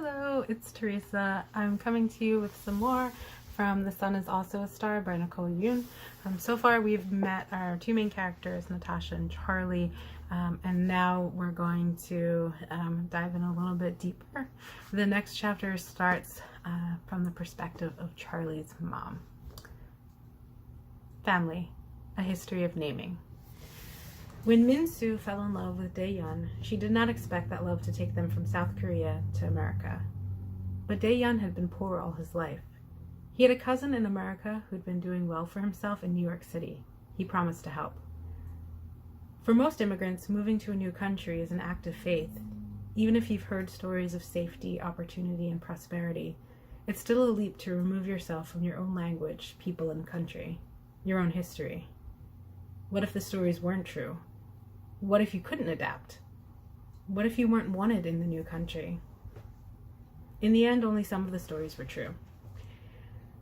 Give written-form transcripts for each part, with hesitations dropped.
Hello, it's Teresa. I'm coming to you with some more from The Sun is Also a Star by Nicole Yoon. So far we've met our two main characters, Natasha and Charlie, and now we're going to dive in a little bit deeper. The next chapter starts from the perspective of Charlie's mom. Family, a history of naming. When Min-soo fell in love with Dae-yeon, she did not expect that love to take them from South Korea to America. But Dae-yeon had been poor all his life. He had a cousin in America who'd been doing well for himself in New York City. He promised to help. For most immigrants, moving to a new country is an act of faith. Even if you've heard stories of safety, opportunity, and prosperity, it's still a leap to remove yourself from your own language, people, and country, your own history. What if the stories weren't true? What if you couldn't adapt? What if you weren't wanted in the new country? In the end, only some of the stories were true.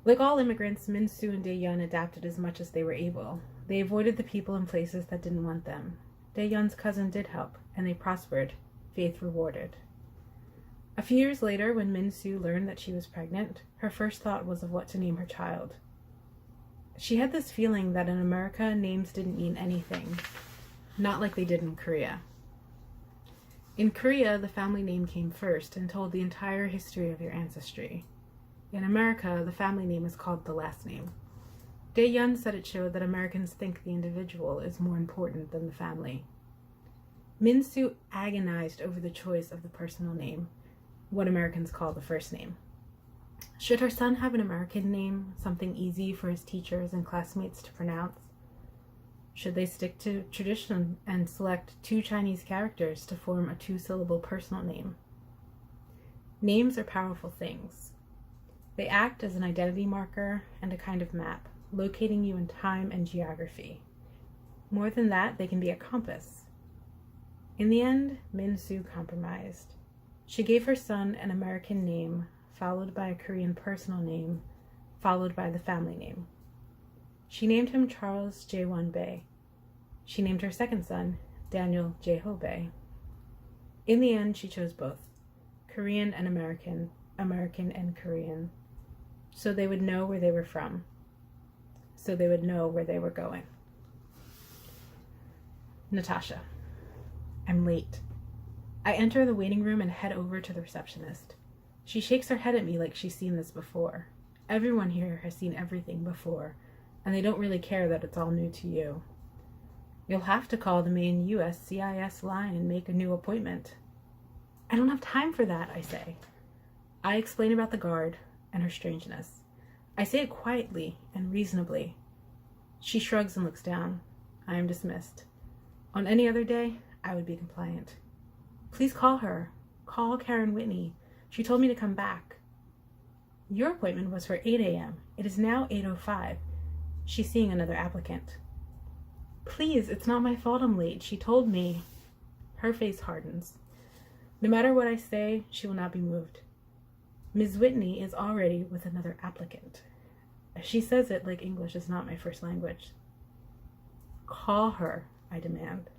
Like all immigrants, Min-soo and Dae-yeon adapted as much as they were able. They avoided the people and places that didn't want them. Dae-yeon's cousin did help, and they prospered, faith rewarded. A few years later, when Min-soo learned that she was pregnant, her first thought was of what to name her child. She had this feeling that in America, names didn't mean anything. Not like they did in Korea. In Korea, the family name came first and told the entire history of your ancestry. In America, the family name is called the last name. Dae-yeon said it showed that Americans think the individual is more important than the family. Min-soo agonized over the choice of the personal name, what Americans call the first name. Should her son have an American name, something easy for his teachers and classmates to pronounce? Should they stick to tradition and select two Chinese characters to form a two-syllable personal name? Names are powerful things. They act as an identity marker and a kind of map, locating you in time and geography. More than that, they can be a compass. In the end, Min-soo compromised. She gave her son an American name, followed by a Korean personal name, followed by the family name. She named him Charles Jae-won Bae. She named her second son Daniel Jae-ho Bae. In the end, she chose both, Korean and American, American and Korean, so they would know where they were from, so they would know where they were going. Natasha. I'm late. I enter the waiting room and head over to the receptionist. She shakes her head at me like she's seen this before. Everyone here has seen everything before, and they don't really care that it's all new to you. You'll have to call the main TSIAAS line and make a new appointment. I don't have time for that, I say. I explain about the guard and her strangeness. I say it quietly and reasonably. She shrugs and looks down. I am dismissed. On any other day, I would be compliant. Please call her. Call Karen Whitney. She told me to come back. Your appointment was for 8 a.m. It is now 8:05. She's seeing another applicant. Please, it's not my fault I'm late. She told me. Her face hardens. No matter what I say, she will not be moved. Ms. Whitney is already with another applicant. She says it like English is not my first language. Call her, I demand.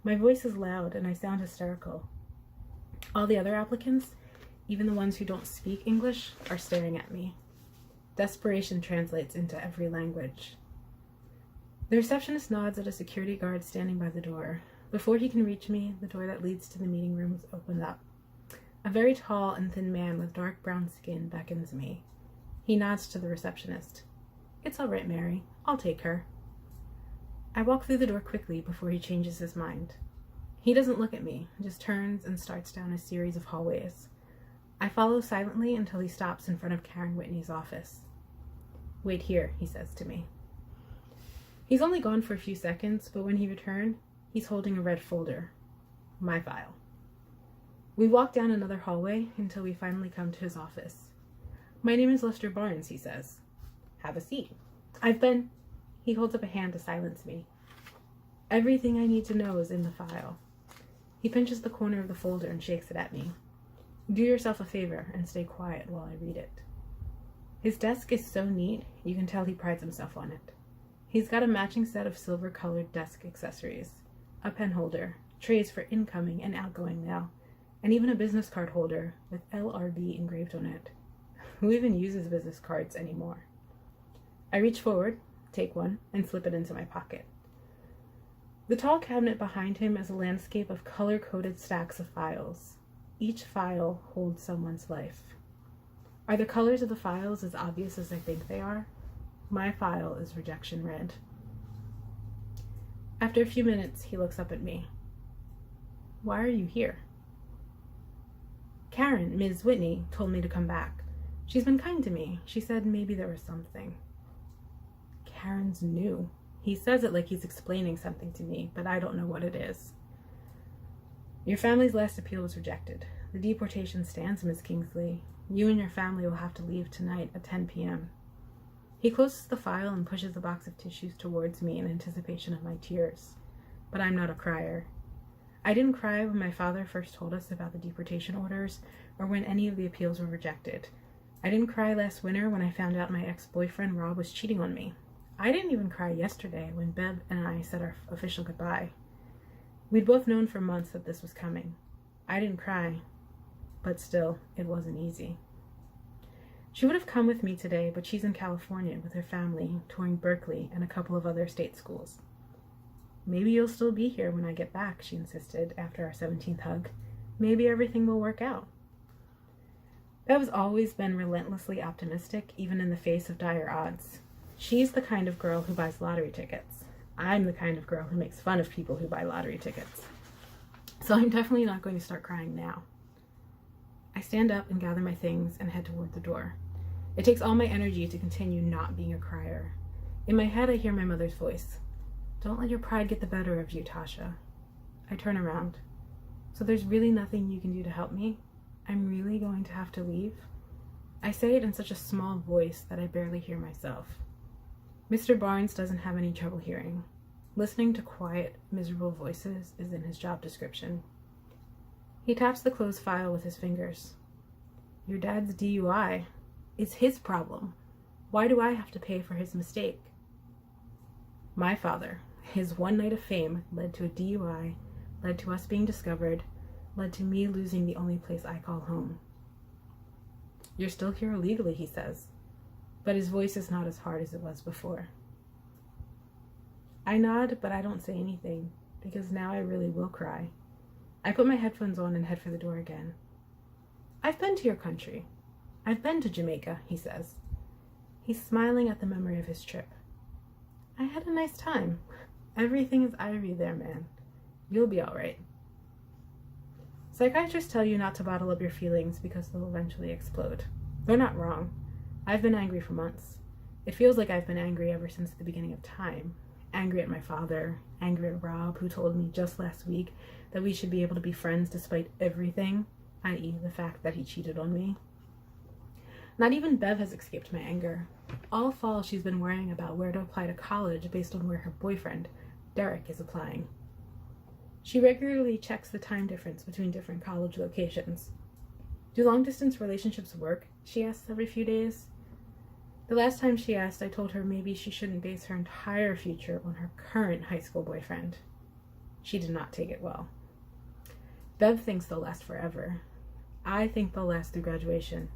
My voice is loud and I sound hysterical. All the other applicants, even the ones who don't speak English, are staring at me. Desperation translates into every language. The receptionist nods at a security guard standing by the door. Before he can reach me, the door that leads to the meeting rooms opens up. A very tall and thin man with dark brown skin beckons me. He nods to the receptionist. It's all right, Mary. I'll take her. I walk through the door quickly before he changes his mind. He doesn't look at me, just turns and starts down a series of hallways. I follow silently until he stops in front of Karen Whitney's office. Wait here, he says to me. He's only gone for a few seconds, but when he returned, he's holding a red folder. My file. We walk down another hallway until we finally come to his office. My name is Lester Barnes, he says. Have a seat. He holds up a hand to silence me. Everything I need to know is in the file. He pinches the corner of the folder and shakes it at me. Do yourself a favor and stay quiet while I read it. His desk is so neat, you can tell he prides himself on it. He's got a matching set of silver-colored desk accessories, a pen holder, trays for incoming and outgoing mail, and even a business card holder with LRB engraved on it. Who even uses business cards anymore? I reach forward, take one, and slip it into my pocket. The tall cabinet behind him is a landscape of color-coded stacks of files. Each file holds someone's life. Are the colors of the files as obvious as I think they are? My file is rejection red. After a few minutes, he looks up at me. Why are you here? Karen, Ms. Whitney, told me to come back. She's been kind to me. She said maybe there was something. Karen's new. He says it like he's explaining something to me, but I don't know what it is. Your family's last appeal was rejected. The deportation stands, Miss Kingsley. You and your family will have to leave tonight at 10 p.m. He closes the file and pushes the box of tissues towards me in anticipation of my tears. But I'm not a crier. I didn't cry when my father first told us about the deportation orders or when any of the appeals were rejected. I didn't cry last winter when I found out my ex-boyfriend Rob was cheating on me. I didn't even cry yesterday when Bev and I said our official goodbye. We'd both known for months that this was coming. I didn't cry, but still, it wasn't easy. She would have come with me today, but she's in California with her family, touring Berkeley and a couple of other state schools. Maybe you'll still be here when I get back, she insisted after our 17th hug. Maybe everything will work out. Bev's always been relentlessly optimistic, even in the face of dire odds. She's the kind of girl who buys lottery tickets. I'm the kind of girl who makes fun of people who buy lottery tickets. So I'm definitely not going to start crying now. I stand up and gather my things and head toward the door. It takes all my energy to continue not being a crier. In my head, I hear my mother's voice. Don't let your pride get the better of you, Tasha. I turn around. So there's really nothing you can do to help me? I'm really going to have to leave? I say it in such a small voice that I barely hear myself. Mr. Barnes doesn't have any trouble hearing. Listening to quiet, miserable voices is in his job description. He taps the closed file with his fingers. Your dad's DUI. It's his problem. Why do I have to pay for his mistake? My father, his one night of fame led to a DUI, led to us being discovered, led to me losing the only place I call home. You're still here illegally, he says, but his voice is not as hard as it was before. I nod, but I don't say anything, because now I really will cry. I put my headphones on and head for the door again. I've been to your country. I've been to Jamaica, he says. He's smiling at the memory of his trip. I had a nice time. Everything is ivory there, man. You'll be all right. Psychiatrists tell you not to bottle up your feelings because they'll eventually explode. They're not wrong. I've been angry for months. It feels like I've been angry ever since the beginning of time. Angry at my father, angry at Rob, who told me just last week that we should be able to be friends despite everything, i.e. the fact that he cheated on me. Not even Bev has escaped my anger. All fall she's been worrying about where to apply to college based on where her boyfriend, Derek, is applying. She regularly checks the time difference between different college locations. Do long-distance relationships work? She asks every few days. The last time she asked, I told her maybe she shouldn't base her entire future on her current high school boyfriend. She did not take it well. Bev thinks they'll last forever. I think they'll last through graduation.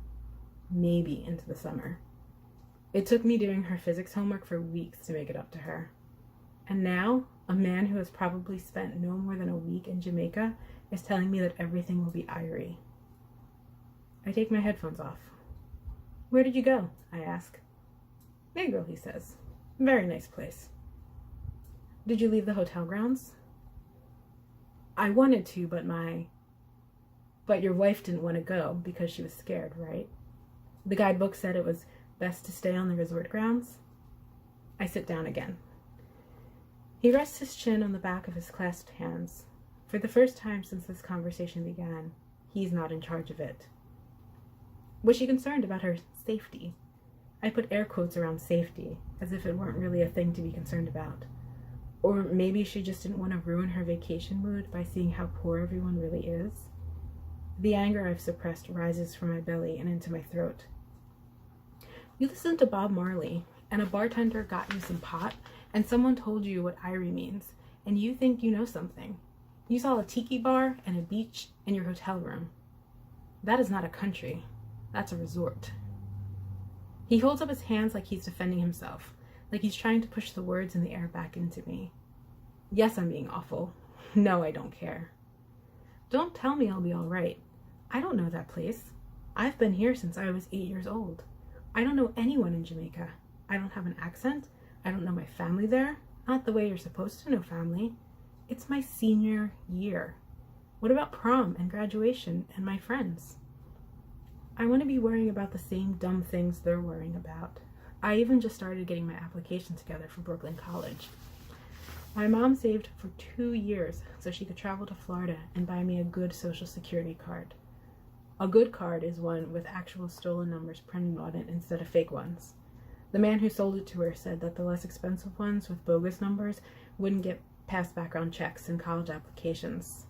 Maybe into the summer. It took me doing her physics homework for weeks to make it up to her. And now, a man who has probably spent no more than a week in Jamaica is telling me that everything will be irie. I take my headphones off. Where did you go? I ask. Negro, he says. Very nice place. Did you leave the hotel grounds? I wanted to, but your wife didn't want to go because she was scared, right? The guidebook said it was best to stay on the resort grounds. I sit down again. He rests his chin on the back of his clasped hands. For the first time since this conversation began, he's not in charge of it. Was she concerned about her safety? I put air quotes around safety, as if it weren't really a thing to be concerned about. Or maybe she just didn't want to ruin her vacation mood by seeing how poor everyone really is. The anger I've suppressed rises from my belly and into my throat. You listened to Bob Marley, and a bartender got you some pot, and someone told you what irie means, and you think you know something. You saw a tiki bar and a beach in your hotel room. That is not a country. That's a resort. He holds up his hands like he's defending himself, like he's trying to push the words in the air back into me. Yes, I'm being awful. No, I don't care. Don't tell me I'll be all right. I don't know that place. I've been here since I was 8 years old. I don't know anyone in Jamaica. I don't have an accent. I don't know my family there. Not the way you're supposed to know family. It's my senior year. What about prom and graduation and my friends? I want to be worrying about the same dumb things they're worrying about. I even just started getting my application together for Brooklyn College. My mom saved for 2 years so she could travel to Florida and buy me a good Social Security card. A good card is one with actual stolen numbers printed on it instead of fake ones. The man who sold it to her said that the less expensive ones with bogus numbers wouldn't get past background checks and college applications.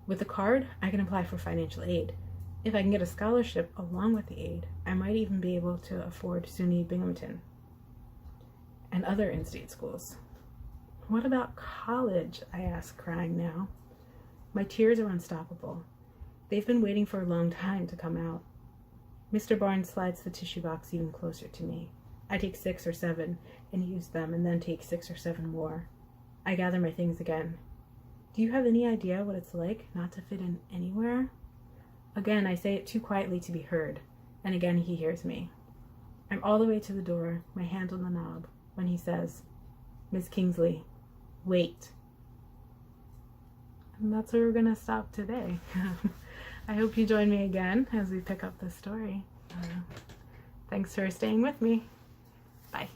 With the card, I can apply for financial aid. If I can get a scholarship along with the aid, I might even be able to afford SUNY Binghamton and other in-state schools. What about college? I ask, crying now. My tears are unstoppable. They've been waiting for a long time to come out. Mr. Barnes slides the tissue box even closer to me. I take 6 or 7 and use them, and then take 6 or 7 more. I gather my things again. Do you have any idea what it's like not to fit in anywhere? Again, I say it too quietly to be heard, and again he hears me. I'm all the way to the door, my hand on the knob, when he says, "Miss Kingsley, wait." And that's where we're going to stop today. I hope you join me again as we pick up this story. Thanks for staying with me. Bye.